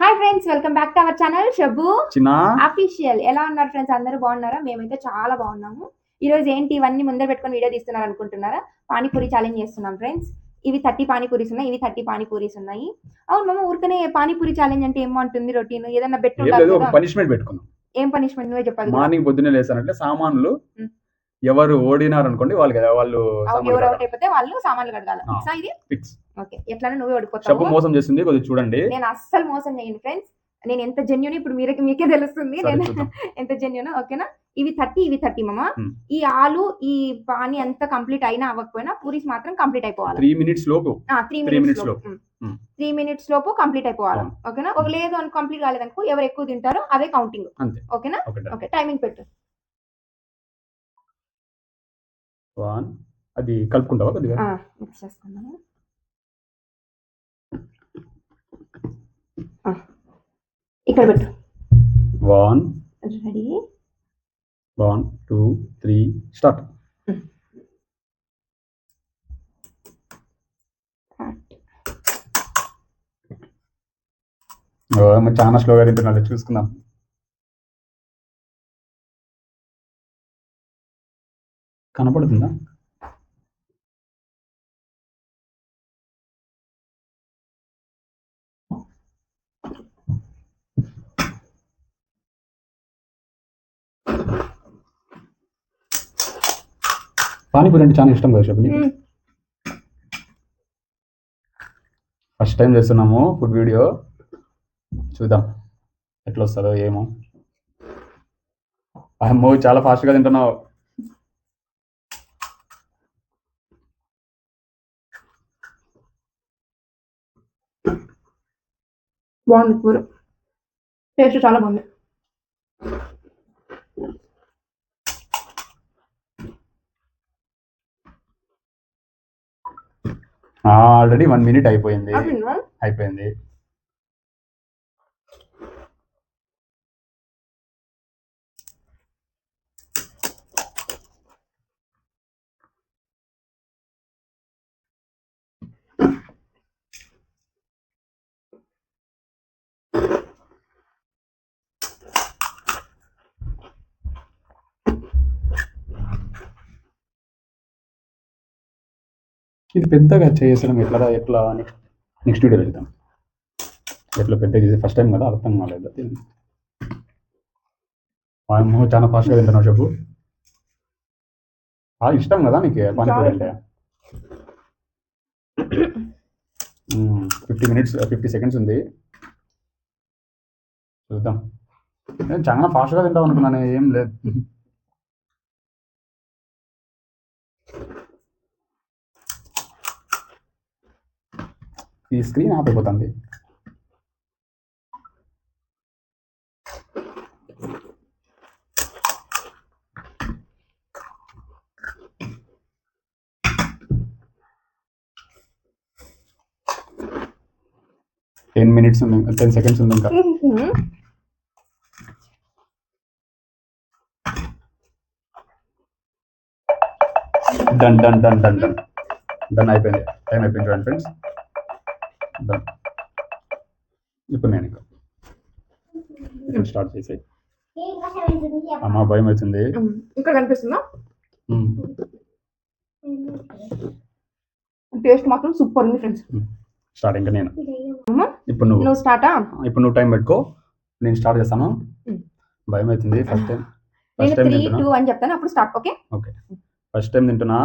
Hi friends, welcome back to our channel షబు చిన్న official. ఎలా ఉన్నారు ఫ్రెండ్స్? అందరూ బాగున్నారా? మేమైతే చాలా బాగున్నాము. ఈ రోజు ఏంటి ఇవన్నీ ముందర పెట్టుకొని వీడియో తీస్తున్నారు అనుకుంటున్నారా? పానీపూరి ఛాలెంజ్ చేస్తున్నాం ఫ్రెండ్స్. ఇవి 30 పానీపూరీస్ ఉన్నాయి, ఇవి 30 పానీపూరీస్ ఉన్నాయి. అవును మామ, ఊరికనే పానీపూరి ఛాలెంజ్ అంటే ఏమో అంటుంది రొటీన్. ఏదన్నా బెట్ ఏం ఉండాలి లేదు, ఒక కదా? పనిష్మెంట్ పెట్టుకున్నాం. ఏం పనిష్మెంట్ నువ్వే చెప్పాలి కదా. మార్నింగ్ పొద్దున్నే లేసానంటే సామాన్లు ఉమ్. ఎవరు ఓడినారు అనుకోండి వాళ్ళు సామాన్లు ఎవరు అవుట్ కడగాలి. అయిపోతే వాళ్ళు సామాన్లు కడగాలి. ఆ. ఫిక్సా ఇది? ఫిక్స్. ఓకే, ఎట్లనే నువ్వే షబ్బు ఓడిపోతావు. మోసం చేసింది, కొద్దిగా చూడండి. నేను అస్సలు మోసం చేయను ఫ్రెండ్స్. నేను ఎంత జెన్యున్ ఇప్పుడు మీకే తెలుస్తుంది. సరే, నేను చూద్దాం. ఎంత జెన్యున్. ఓకేనా? ఇవి 30, ఇవి 30 మామ. ఉమ్. ఈ ఆలు ఈ పానీ అంతా కంప్లీట్ అయినా అవ్వకపోయినా పూరీస్ మాత్రం కంప్లీట్ అయిపోవాలి. 3 మినిట్స్ లోపు 3 3 మినిట్స్ మినిట్స్ లోపు లోపు. ఉమ్. 3 మినిట్స్ లోపు కంప్లీట్ అయిపోవాలి. అవును. ఓకేనా? ఒక లేదు అని కంప్లీట్ కాలేదనుకో, ఎవరు ఎక్కువ తింటారో అదే కౌంటింగ్. అంతే. ఓకేనా? Okay, done. ఓకే, టైమింగ్ పెట్టు. 1 అది కలుపుకుంటావా కొద్దిగా? మిక్స్ చేసుకున్నాను. ఇక్కడ పెట్టు. 1 రెడీ. 1 2 3 స్టార్ట్. చాలా స్లోగా తింటున్నాడు, చూసుకుందాం. కనపడుతుందా? పానీపూరి అంటే చాలా ఇష్టం కదా షబ్బు. ఫస్ట్ టైం చేస్తున్నాము ఫుడ్ వీడియో, చూద్దాం ఎట్లా వస్తుందో ఏమో. అమ్మో, చాలా ఫాస్ట్గా తింటున్నావు. బాగుంది కూర, టేస్ట్ చాలా బాగుంది. ఆల్రెడీ 1 మినిట్ అయిపోయింది. అయిపోయిందా? అయిపోయింది. ఇది పెద్దగా చేసడం ఎట్లా నెక్స్ట్ వీడియో వెళ్తాం. ఎట్లా పెద్దగా చేసి ఫస్ట్ టైం కదా, అర్థం కాలేదు. అమ్మో, చాలా ఫాస్ట్గా తింటున్నావు చెప్పు. ఇష్టం కదా నీకు పానీపూరి అంటే. 50 మినిట్స్ 50 సెకండ్స్ ఉంది, చూద్దాం. నేను చాలా ఫాస్ట్గా తింటాం అనుకున్నాను, ఏం లేదు. ఈ స్క్రీన్ ఆఫ్ అయిపోతుంది. టెన్ మినిట్స్ ఉంది, 10 సెకండ్స్ ఉంది ఇంకా. Done done done done done done అయిపోయింది. టైం అయిపోయింది చూడండి ఫ్రెండ్స్. డన్. ఇప్పుడు నేను ఇంకా స్టార్ట్ చేసి. అమ్మ, భయం అవుతుంది. ఇక్కడ కనిపిస్తుందా? టేస్ట్ మాత్రం సూపర్ ఉంది ఫ్రెండ్స్. స్టార్ట్ ఇంకా నేను. ఇప్పుడు నువ్వు స్టార్టా? ఇప్పుడు నువ్వు టైం పెట్టుకో, నేను స్టార్ట్ చేస్తాను. భయం అవుతుంది. ఫస్ట్ టైం 3 2 అని చెప్తాను, అప్పుడు start. Okay okay. First time తింటున్నా.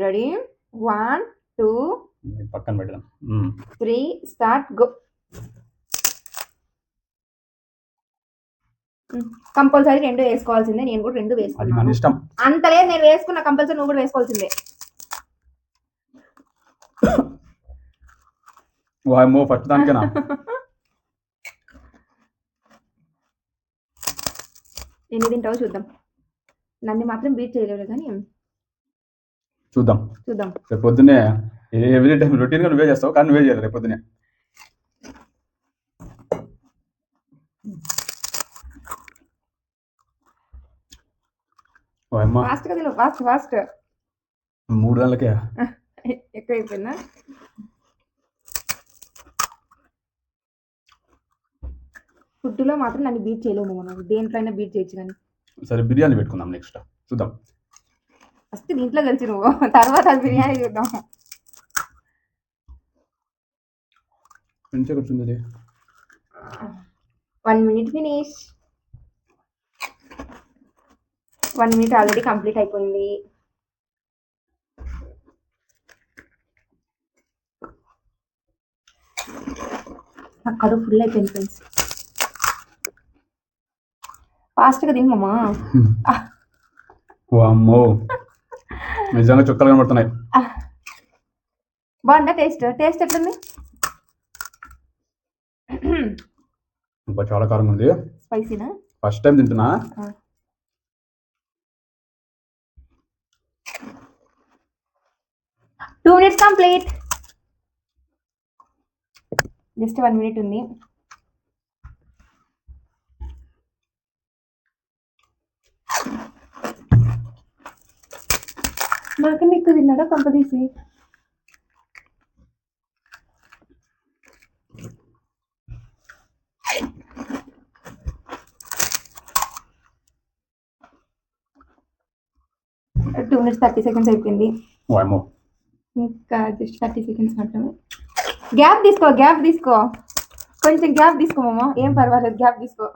రెడీ 1 2 పక్కన పెడదాం. 3 స్టార్ట్ గో. కంపల్సరీ 2 వేసుకోవాల్సిందే. నేను కూడా 2 అది మన వేసుకున్నాను. ఇష్టం. అంత లేదు, నేను వేసుకున్న కంపల్సరీ నువ్వు కూడా వేసుకోవాల్సిందే. వామ్మో, ఫస్ట్ దానికేనా? ఎన్ని తింటావో చూద్దాం. నన్ను మాత్రం బీట్ చేయలేవు కానీ చూద్దాం. రేపు పొద్దున్నే ఎవ్రీ టైం రొటీన్గా నువ్వే చేస్తావు, కానీ నువ్వే చేయాలి రేపు పొద్దునే. ఫాస్ట్ గా తిను, ఫాస్ట్ 3 గంటలకే ఎక్కువ అయిపోయిందా? ఫుడ్లో మాత్రం నన్ను బీట్ చేయలేము మనం, దేంట్లోనే బీట్ చేయొచ్చు కానీ. సరే బిర్యానీ పెట్టుకుందాం నెక్స్ట్, చూద్దాం. ఫస్ట్ దీంట్లో కలిసి నువ్వు, తర్వాత అది బిర్యానీ చూద్దాం. మంచిగా కూర్చుంది. 1 minute finish. 1 minute already complete అయిపోయింది. నా కడుపు ఫుల్ అయిపోయింది ఫ్రెండ్స్. ఫాస్ట్గా తిను మామా. అమ్మో నిజంగా చుక్కలు కనబడుతున్నాయి. బాగుందా టేస్ట్? టేస్ట్ ఎట్లుంది? ఇంకా చాలా కారంగా ఉంది. స్పైసీనా? ఫస్ట్ టైం తింటున్నా. 2 minutes కంప్లీట్. జస్ట్ 1 minute ఉంది. నాకన్నా ఎక్కువ తిన్నాడా కంపదీసి? టూ మినిట్స్ 30 seconds అయిపోయింది. వామ్మో ఇంకా జస్ట్ 30 seconds మాత్రమే. గ్యాప్ తీసుకో, కొంచెం గ్యాప్ తీసుకో మామ, ఏం పర్వాలేదు, గ్యాప్ తీసుకో.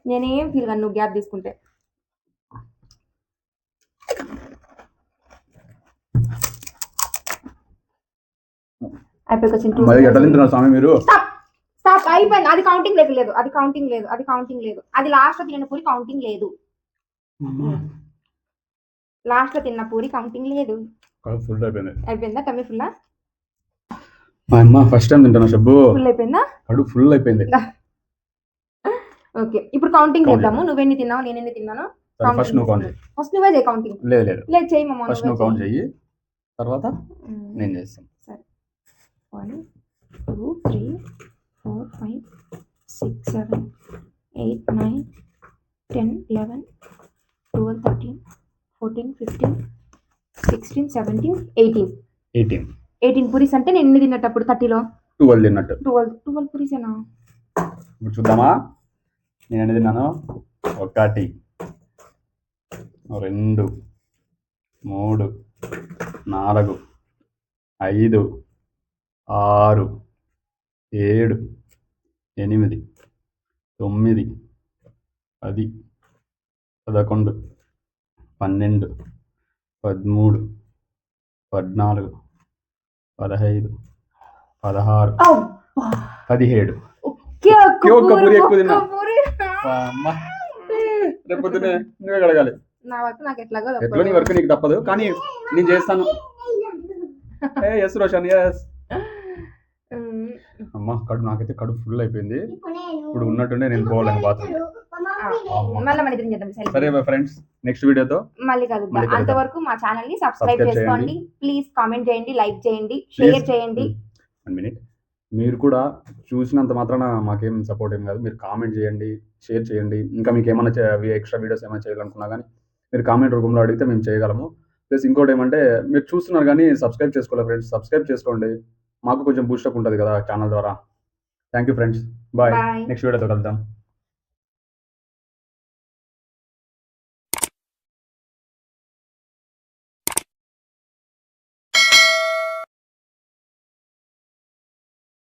నేనేం ఫీల్ కాను నువ్వు గ్యాప్ తీసుకుంటే. మరి ఎట్లా తింటున్నారు స్వామి మీరు? స్టాప్ అయిపోయింది. అది కౌంటింగ్ లేదు, అది లాస్ట్ లో తిన్న పూరి కౌంటింగ్ లేదు. లాస్ట్ లో తిన్న పూరి కౌంటింగ్ లేదు. ఫుల్ అయిపోయిందా? Tummy full? మా అమ్మ ఫస్ట్ టైం తింటాను షబ్బు. ఫుల్ అయిపోయిందా? కడుపు ఫుల్ అయిపోయింది. ఓకే, ఇప్పుడు కౌంటింగ్ చేద్దాము. నువ్వెన్ని తిన్నావు, నేనెన్ని తిన్నాను. ఫస్ట్ నువ్వు కౌంట్ చేయి. ఫస్ట్ నువ్వే చేయి కౌంటింగ్. లేదు చెయ్యి మామ. ఫస్ట్ నువ్వు కౌంట్ చెయ్యి, తర్వాత నేను చేస్తాను. సరే. 1 2 3 4 5 6 7 8 9 10 11 12 13 14 15 16 17 18 పూరీస్ అంటే నేను ఎన్ని తిన్నట్టప్పుడు 30లో 12 తిన్నట్టు. 12 పూరీసేనా? ఇప్పుడు చూద్దామా నేను ఎన్ని తిన్నాను. 1 2 3 4 5 6 7 8 9 10 11 12 13 14 15 16 17 ఒక్క పూరి ఎక్కువ తిన్నా. రేపు పొద్దునే నువ్వే కడగాలి. నా వర్క్ నాకు ఎట్లాగో ఎట్లా నీ వర్క్ నీకు తప్పదు, కానీ నేను చేస్తాను. Yes Roshan yes. అమ్మ కడుపు నాకైతే కడుపు ఫుల్ అయిపోయింది. ఇప్పుడు ఉన్నట్టుండే నేను పోవాలని బాత్రూమ్. సరే ఫ్రెండ్స్, నెక్స్ట్ వీడియోతో మళ్ళీ కలుద్దాం. అంతవరకు మా ఛానల్ ని సబ్స్క్రైబ్ చేసుకోండి. ప్లీజ్ కామెంట్ చేయండి, లైక్ చేయండి, షేర్ చేయండి. 1 minute. మీరు కూడా చూసినంత మాత్రాన మాకేం సపోర్ట్ ఏం కాదు. మీరు కామెంట్ చేయండి, షేర్ చేయండి. ఇంకా మీకు ఏమైనా ఎక్స్ట్రా వీడియోస్ ఏమైనా చేయాలనుకున్నా కానీ మీరు కామెంట్ రూపంలో అడిగితే మేము చేయగలము. ప్లస్ ఇంకోటి ఏమంటే, మీరు చూస్తున్నారు కానీ సబ్స్క్రైబ్ చేసుకోవాలి ఫ్రెండ్స్. సబ్స్క్రైబ్ చేసుకోండి, మాకు కొంచెం బూస్టప్ ఉంటుంది కదా ఛానల్ ద్వారా. Thank you friends, bye. Next వీడియోతో కలుద్దాం.